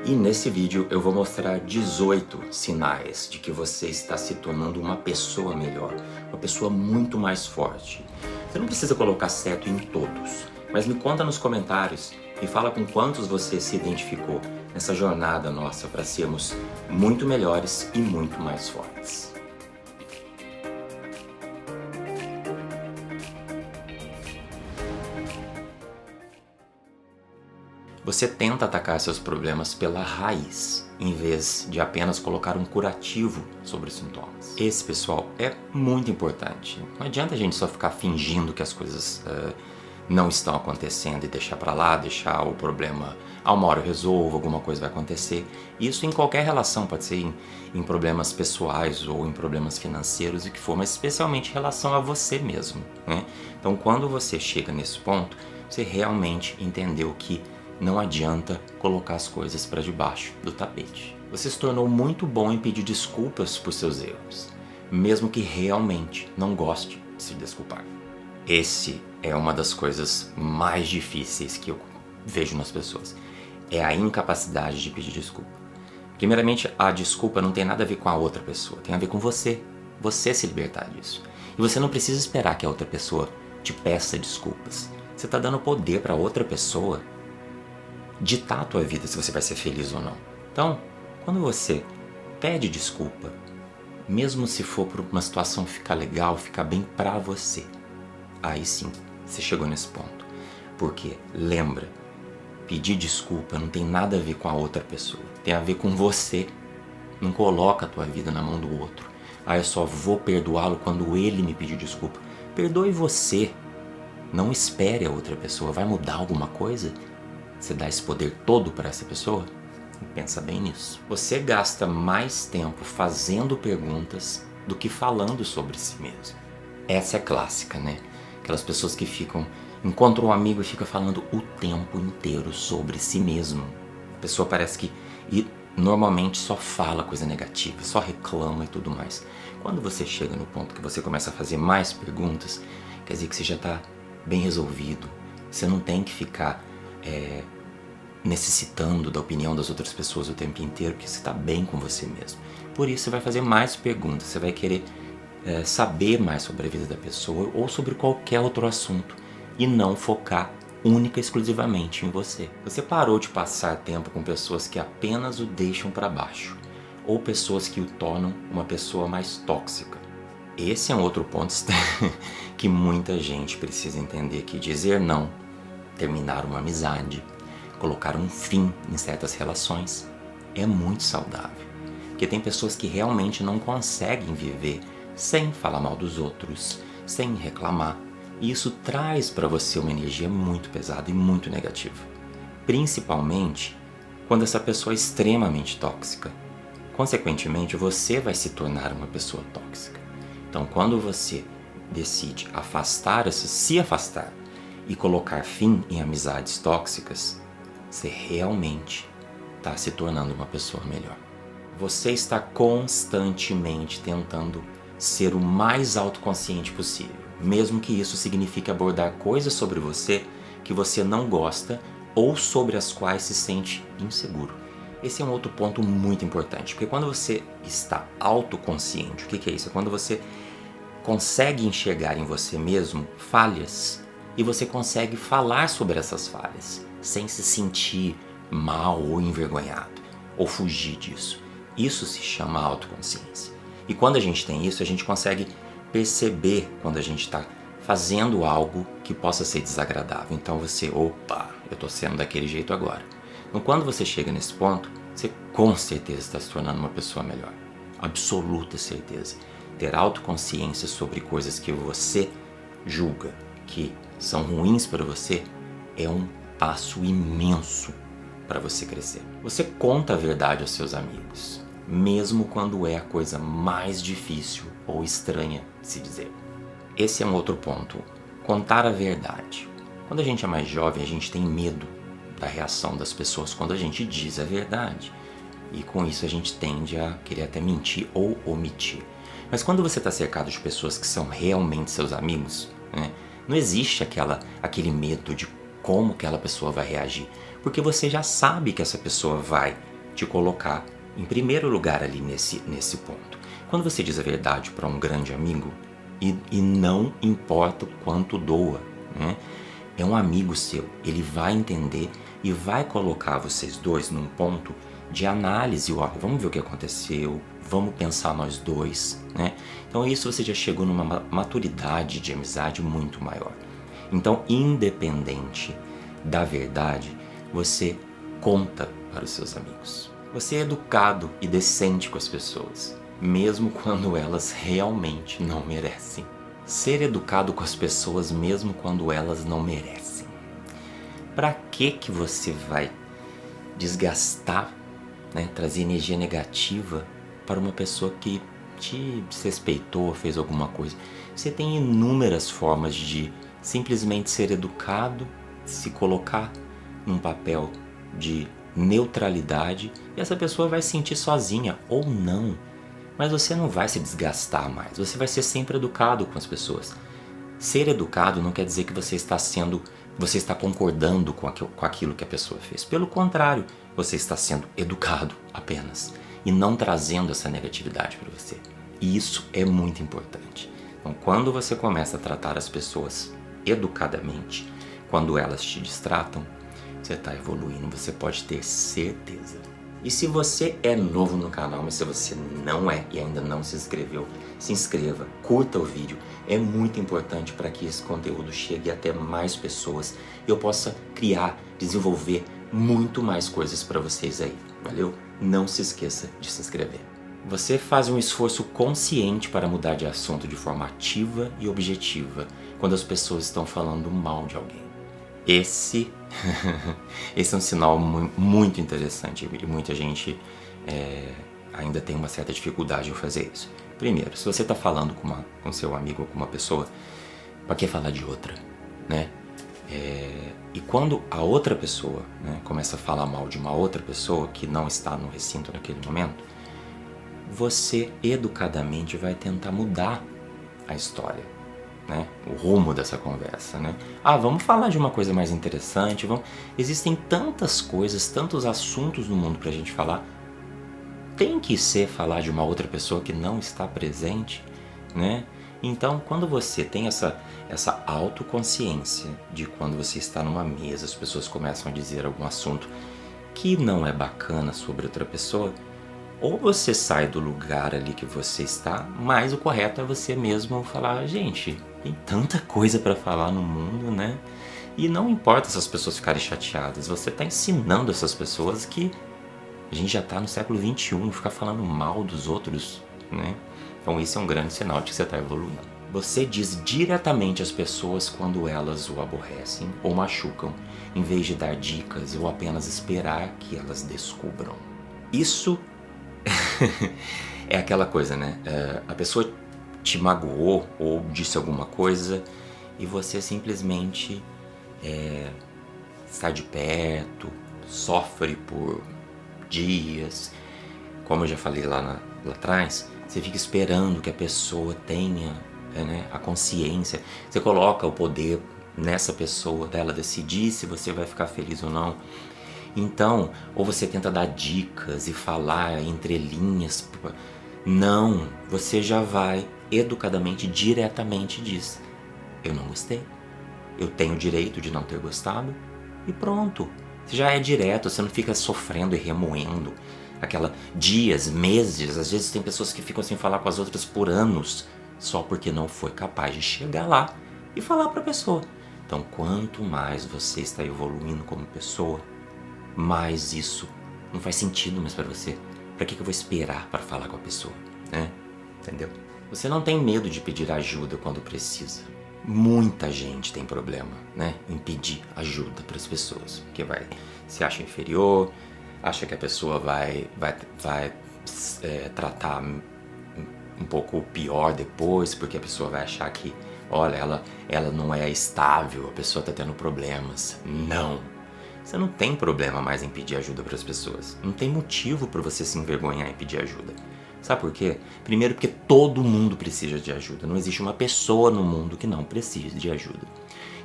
E nesse vídeo eu vou mostrar 18 sinais de que você está se tornando uma pessoa melhor, uma pessoa muito mais forte. Você não precisa colocar certo em todos, mas me conta nos comentários e fala com quantos você se identificou nessa jornada nossa para sermos muito melhores e muito mais fortes. Você tenta atacar seus problemas pela raiz, em vez de apenas colocar um curativo sobre os sintomas. Esse, pessoal, é muito importante. Não adianta a gente só ficar fingindo que as coisas não estão acontecendo e deixar pra lá, deixar o problema, uma hora eu resolvo, alguma coisa vai acontecer. Isso em qualquer relação, pode ser em problemas pessoais ou em problemas financeiros, o que for, mas especialmente em relação a você mesmo, né? Então, quando você chega nesse ponto, você realmente entendeu que não adianta colocar as coisas para debaixo do tapete. Você se tornou muito bom em pedir desculpas por seus erros, mesmo que realmente não goste de se desculpar. Esse é uma das coisas mais difíceis que eu vejo nas pessoas. É a incapacidade de pedir desculpa. Primeiramente, a desculpa não tem nada a ver com a outra pessoa, tem a ver com você. Você se libertar disso. E você não precisa esperar que a outra pessoa te peça desculpas. Você está dando poder para outra pessoa ditar a tua vida se você vai ser feliz ou não. Então, quando você pede desculpa, mesmo se for por uma situação ficar legal, ficar bem pra você, aí sim, você chegou nesse ponto. Porque, lembra, pedir desculpa não tem nada a ver com a outra pessoa, tem a ver com você. Não coloca a tua vida na mão do outro. Ah, eu só vou perdoá-lo quando ele me pedir desculpa. Perdoe você. Não espere a outra pessoa. Vai mudar alguma coisa? Você dá esse poder todo para essa pessoa? Pensa bem nisso. Você gasta mais tempo fazendo perguntas do que falando sobre si mesmo. Essa é clássica, né? Aquelas pessoas que encontram um amigo e fica falando o tempo inteiro sobre si mesmo. A pessoa parece que normalmente só fala coisa negativa, só reclama e tudo mais. Quando você chega no ponto que você começa a fazer mais perguntas, quer dizer que você já está bem resolvido. Você não tem que ficar necessitando da opinião das outras pessoas o tempo inteiro, porque você está bem com você mesmo. Por isso você vai fazer mais perguntas, você vai querer saber mais sobre a vida da pessoa ou sobre qualquer outro assunto e não focar única e exclusivamente em você. Você parou de passar tempo com pessoas que apenas o deixam para baixo ou pessoas que o tornam uma pessoa mais tóxica. Esse é um outro ponto que muita gente precisa entender, que dizer não, terminar uma amizade, colocar um fim em certas relações é muito saudável. Porque tem pessoas que realmente não conseguem viver sem falar mal dos outros, sem reclamar. E isso traz para você uma energia muito pesada e muito negativa. Principalmente quando essa pessoa é extremamente tóxica. Consequentemente, você vai se tornar uma pessoa tóxica. Então, quando você decide se afastar e colocar fim em amizades tóxicas, você realmente está se tornando uma pessoa melhor. Você está constantemente tentando ser o mais autoconsciente possível, mesmo que isso signifique abordar coisas sobre você que você não gosta ou sobre as quais se sente inseguro. Esse é um outro ponto muito importante, porque quando você está autoconsciente, o que é isso? É quando você consegue enxergar em você mesmo falhas e você consegue falar sobre essas falhas sem se sentir mal ou envergonhado ou fugir disso. Isso se chama autoconsciência. E quando a gente tem isso, a gente consegue perceber quando a gente está fazendo algo que possa ser desagradável. Então eu estou sendo daquele jeito agora. Então quando você chega nesse ponto, você com certeza está se tornando uma pessoa melhor. Absoluta certeza. Ter autoconsciência sobre coisas que você julga que são ruins para você é um passo imenso para você crescer. Você conta a verdade aos seus amigos, mesmo quando é a coisa mais difícil ou estranha de se dizer. Esse é um outro ponto. Contar a verdade. Quando a gente é mais jovem, a gente tem medo da reação das pessoas quando a gente diz a verdade. E com isso a gente tende a querer até mentir ou omitir. Mas quando você está cercado de pessoas que são realmente seus amigos, né, não existe aquele medo de como aquela pessoa vai reagir. Porque você já sabe que essa pessoa vai te colocar em primeiro lugar ali nesse ponto. Quando você diz a verdade para um grande amigo, e não importa o quanto doa, né? É um amigo seu, ele vai entender e vai colocar vocês dois num ponto de análise. Ó, vamos ver o que aconteceu, vamos pensar nós dois, né? Então isso você já chegou numa maturidade de amizade muito maior. Então, independente da verdade, você conta para os seus amigos. Você é educado e decente com as pessoas, mesmo quando elas realmente não merecem. Ser educado com as pessoas mesmo quando elas não merecem. Para que você vai desgastar, né, trazer energia negativa para uma pessoa que te desrespeitou, fez alguma coisa? Você tem inúmeras formas de simplesmente ser educado, se colocar num papel de neutralidade e essa pessoa vai se sentir sozinha ou não. Mas você não vai se desgastar mais, você vai ser sempre educado com as pessoas. Ser educado não quer dizer que você está concordando com aquilo que a pessoa fez. Pelo contrário, você está sendo educado apenas e não trazendo essa negatividade para você. E isso é muito importante. Então, quando você começa a tratar as pessoas educadamente, quando elas te distratam, você está evoluindo, você pode ter certeza. E se você é novo no canal, mas se você não é e ainda não se inscreveu, se inscreva, curta o vídeo. É muito importante para que esse conteúdo chegue até mais pessoas e eu possa criar, desenvolver muito mais coisas para vocês aí, valeu? Não se esqueça de se inscrever. Você faz um esforço consciente para mudar de assunto de forma ativa e objetiva quando as pessoas estão falando mal de alguém. Esse é um sinal muito interessante e muita gente ainda tem uma certa dificuldade em fazer isso. Primeiro, se você está falando com seu amigo ou com uma pessoa, para que falar de outra, né? E quando a outra pessoa, né, começa a falar mal de uma outra pessoa que não está no recinto naquele momento, você educadamente vai tentar mudar a história, né? O rumo dessa conversa, né? Vamos falar de uma coisa mais interessante. Existem tantas coisas, tantos assuntos no mundo pra gente falar. Tem que ser falar de uma outra pessoa que não está presente, né? Então, quando você tem essa autoconsciência de quando você está numa mesa, as pessoas começam a dizer algum assunto que não é bacana sobre outra pessoa, ou você sai do lugar ali que você está, mas o correto é você mesmo falar, gente, tem tanta coisa para falar no mundo, né? E não importa se as pessoas ficarem chateadas, você está ensinando essas pessoas que a gente já está no século XXI, ficar falando mal dos outros, né? Então isso é um grande sinal de que você está evoluindo. Você diz diretamente às pessoas quando elas o aborrecem ou machucam, em vez de dar dicas ou apenas esperar que elas descubram. Isso é aquela coisa, né? A pessoa te magoou ou disse alguma coisa e você simplesmente sai de perto, sofre por dias. Como eu já falei lá atrás, você fica esperando que a pessoa tenha a consciência. Você coloca o poder nessa pessoa, dela decidir se você vai ficar feliz ou não. Então, ou você tenta dar dicas e falar entre linhas. Não, você já vai educadamente, diretamente diz: eu não gostei, eu tenho o direito de não ter gostado e pronto. Você já é direto, você não fica sofrendo e remoendo dias, meses. Às vezes tem pessoas que ficam sem falar com as outras por anos só porque não foi capaz de chegar lá e falar para a pessoa. Então, quanto mais você está evoluindo como pessoa, mais isso não faz sentido mais pra você. Pra que eu vou esperar para falar com a pessoa, né? Entendeu? Você não tem medo de pedir ajuda quando precisa. Muita gente tem problema, né, em pedir ajuda para as pessoas, porque se acha inferior, acha que a pessoa vai tratar um pouco pior depois, porque a pessoa vai achar que, olha, ela não é estável, a pessoa está tendo problemas. Não. Você não tem problema mais em pedir ajuda para as pessoas. Não tem motivo para você se envergonhar em pedir ajuda. Sabe por quê? Primeiro, porque todo mundo precisa de ajuda. Não existe uma pessoa no mundo que não precise de ajuda.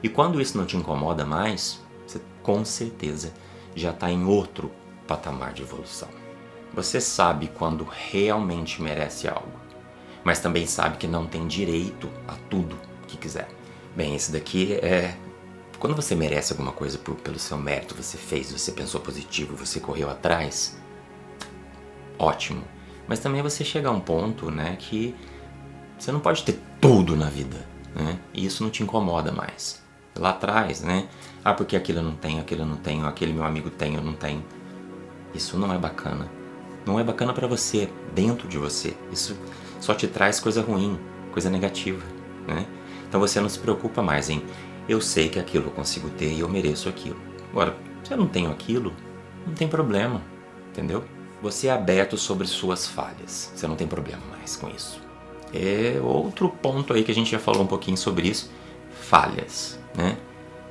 E quando isso não te incomoda mais, você com certeza já está em outro patamar de evolução. Você sabe quando realmente merece algo, mas também sabe que não tem direito a tudo que quiser. Bem, esse daqui é... Quando você merece alguma coisa pelo seu mérito, você fez, você pensou positivo, você correu atrás, ótimo. Mas também você chega a um ponto, né, que você não pode ter tudo na vida, né? E isso não te incomoda mais. Lá atrás, né? Ah, porque aquilo eu não tenho, aquele meu amigo tem, eu não tenho. Isso não é bacana. Não é bacana pra você, dentro de você. Isso só te traz coisa ruim, coisa negativa, né? Então você não se preocupa mais em eu sei que aquilo eu consigo ter e eu mereço aquilo. Agora, se eu não tenho aquilo, não tem problema, entendeu? Você é aberto sobre suas falhas. Você não tem problema mais com isso. É outro ponto aí que a gente já falou um pouquinho sobre isso. Falhas, né?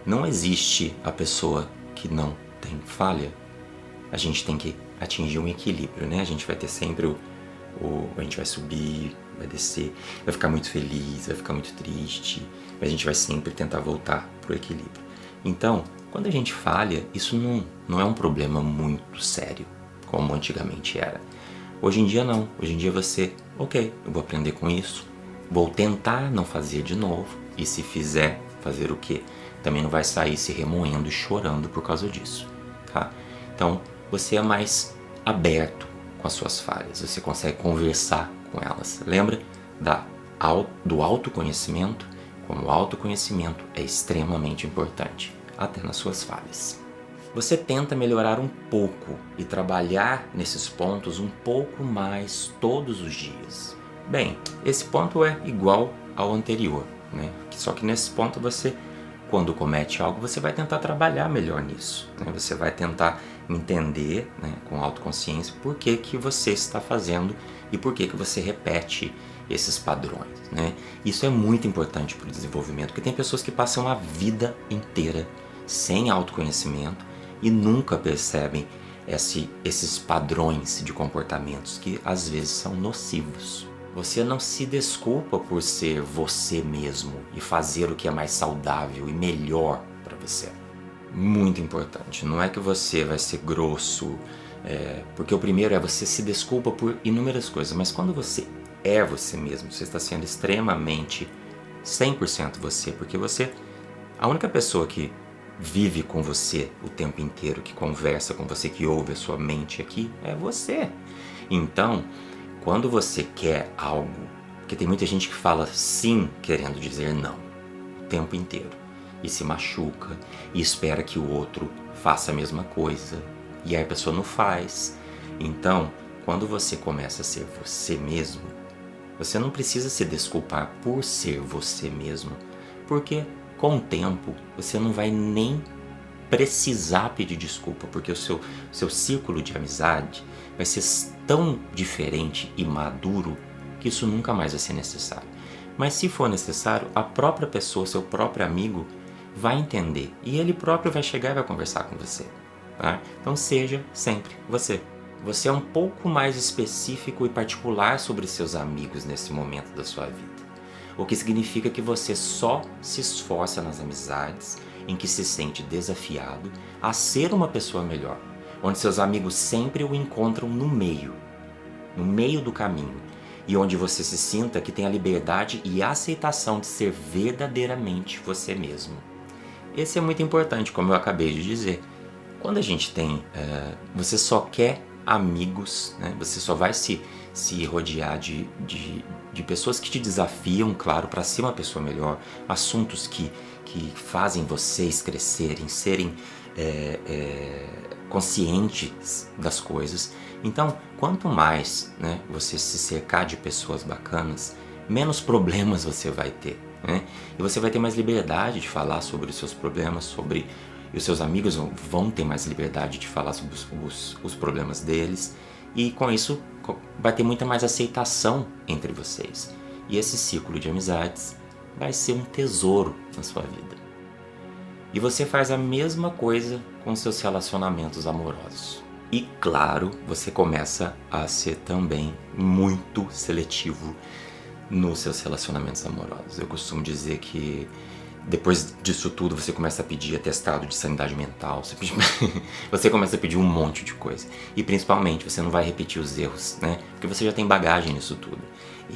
Não existe a pessoa que não tem falha. A gente tem que atingir um equilíbrio, né? A gente vai ter sempre a gente vai subir, vai descer, vai ficar muito feliz, vai ficar muito triste, mas a gente vai sempre tentar voltar pro equilíbrio. Então, quando a gente falha, isso não é um problema muito sério, como antigamente era. Hoje em dia não. Hoje em dia você, ok, eu vou aprender com isso, vou tentar não fazer de novo, e se fizer, fazer o quê? Também não vai sair se remoendo e chorando por causa disso, tá? Então, você é mais aberto com as suas falhas, você consegue conversar com elas. Lembra do autoconhecimento? Como o autoconhecimento é extremamente importante, até nas suas falhas. Você tenta melhorar um pouco e trabalhar nesses pontos um pouco mais todos os dias. Bem, esse ponto é igual ao anterior, né? Só que nesse ponto você, quando comete algo, você vai tentar trabalhar melhor nisso, né? Você vai tentar entender, né, com autoconsciência por que você está fazendo e por que você repete esses padrões, né? Isso é muito importante para o desenvolvimento, porque tem pessoas que passam a vida inteira sem autoconhecimento e nunca percebem esses padrões de comportamentos que às vezes são nocivos. Você não se desculpa por ser você mesmo e fazer o que é mais saudável e melhor para você. Muito importante. Não é que você vai ser grosso, porque o primeiro é você se desculpa por inúmeras coisas, mas quando você é você mesmo, você está sendo extremamente 100% você, porque você, a única pessoa que vive com você o tempo inteiro, que conversa com você, que ouve a sua mente aqui, é você. Então, quando você quer algo, porque tem muita gente que fala sim querendo dizer não o tempo inteiro e se machuca e espera que o outro faça a mesma coisa e aí a pessoa não faz. Então, quando você começa a ser você mesmo, você não precisa se desculpar por ser você mesmo, porque com o tempo você não vai nem precisar pedir desculpa, porque o seu círculo de amizade vai ser tão diferente e maduro que isso nunca mais vai ser necessário. Mas se for necessário, a própria pessoa, seu próprio amigo, vai entender e ele próprio vai chegar e vai conversar com você, tá? Então seja sempre você. Você é um pouco mais específico e particular sobre seus amigos nesse momento da sua vida. O que significa que você só se esforça nas amizades em que se sente desafiado a ser uma pessoa melhor, onde seus amigos sempre o encontram no meio do caminho, e onde você se sinta que tem a liberdade e a aceitação de ser verdadeiramente você mesmo. Esse é muito importante, como eu acabei de dizer. Quando a gente tem, você só quer amigos, né? Você só vai se rodear de pessoas que te desafiam, claro, para ser uma pessoa melhor, assuntos que fazem vocês crescerem, serem conscientes das coisas. Então, quanto mais, né, você se cercar de pessoas bacanas, menos problemas você vai ter, né? E você vai ter mais liberdade de falar sobre os seus problemas, e os seus amigos vão ter mais liberdade de falar sobre os problemas deles, e com isso vai ter muita mais aceitação entre vocês. E esse ciclo de amizades vai ser um tesouro na sua vida. E você faz a mesma coisa com seus relacionamentos amorosos. E claro, você começa a ser também muito seletivo nos seus relacionamentos amorosos. Eu costumo dizer que Depois disso tudo, você começa a pedir atestado de sanidade mental, você começa a pedir um monte de coisa. E principalmente, você não vai repetir os erros, né? Porque você já tem bagagem nisso tudo.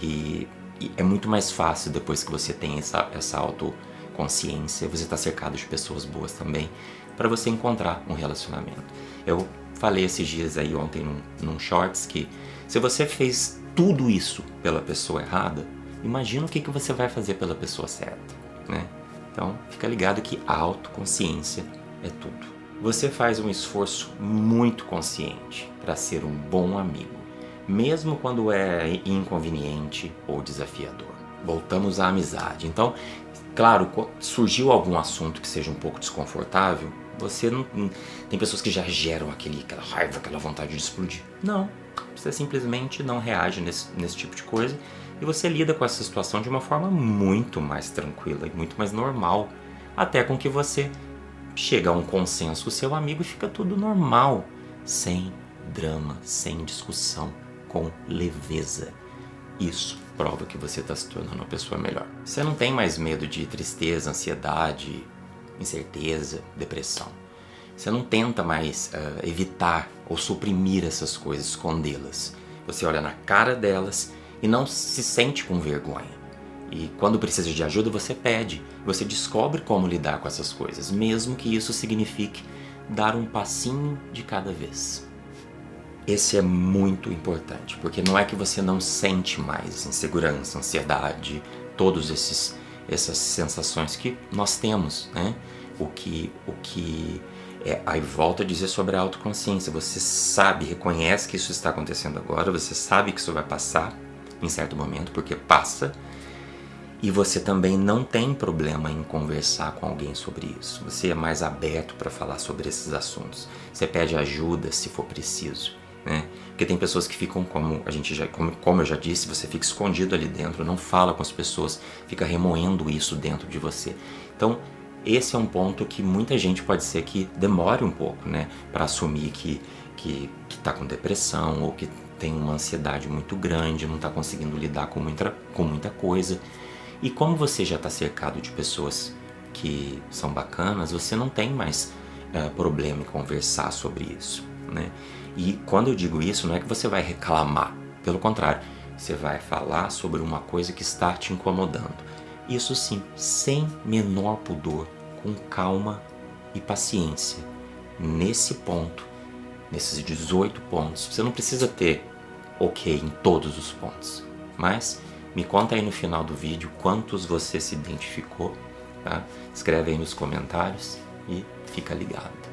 E é muito mais fácil, depois que você tem essa autoconsciência, você está cercado de pessoas boas também, para você encontrar um relacionamento. Eu falei esses dias aí ontem num shorts que se você fez tudo isso pela pessoa errada, imagina o que você vai fazer pela pessoa certa, né? Então, fica ligado que a autoconsciência é tudo. Você faz um esforço muito consciente para ser um bom amigo, mesmo quando é inconveniente ou desafiador. Voltamos à amizade. Então, claro, surgiu algum assunto que seja um pouco desconfortável, você não... Tem pessoas que já geram aquela raiva, aquela vontade de explodir. Não, você simplesmente não reage nesse tipo de coisa. E você lida com essa situação de uma forma muito mais tranquila e muito mais normal. Até com que você chega a um consenso com o seu amigo e fica tudo normal. Sem drama, sem discussão, com leveza. Isso prova que você está se tornando uma pessoa melhor. Você não tem mais medo de tristeza, ansiedade, incerteza, depressão. Você não tenta mais evitar ou suprimir essas coisas, escondê-las. Você olha na cara delas e não se sente com vergonha. E quando precisa de ajuda, você pede. Você descobre como lidar com essas coisas, mesmo que isso signifique dar um passinho de cada vez. Esse é muito importante, porque não é que você não sente mais insegurança, ansiedade, todas essas sensações que nós temos, né? Aí volto a dizer sobre a autoconsciência. Você sabe, reconhece que isso está acontecendo agora, você sabe que isso vai passar em certo momento, porque passa, e você também não tem problema em conversar com alguém sobre isso. Você é mais aberto para falar sobre esses assuntos. Você pede ajuda se for preciso, né? Porque tem pessoas que ficam, como eu já disse, você fica escondido ali dentro, não fala com as pessoas, fica remoendo isso dentro de você. Então, esse é um ponto que muita gente pode ser que demore um pouco, né, para assumir que está com depressão ou que tem uma ansiedade muito grande, não está conseguindo lidar com muita coisa. E como você já está cercado de pessoas que são bacanas, você não tem mais problema em conversar sobre isso, né? E quando eu digo isso, não é que você vai reclamar, pelo contrário, você vai falar sobre uma coisa que está te incomodando. Isso sim, sem menor pudor, com calma e paciência. Nesse ponto, nesses 18 pontos, você não precisa ter ok em todos os pontos, mas me conta aí no final do vídeo quantos você se identificou, tá? Escreve aí nos comentários e fica ligado.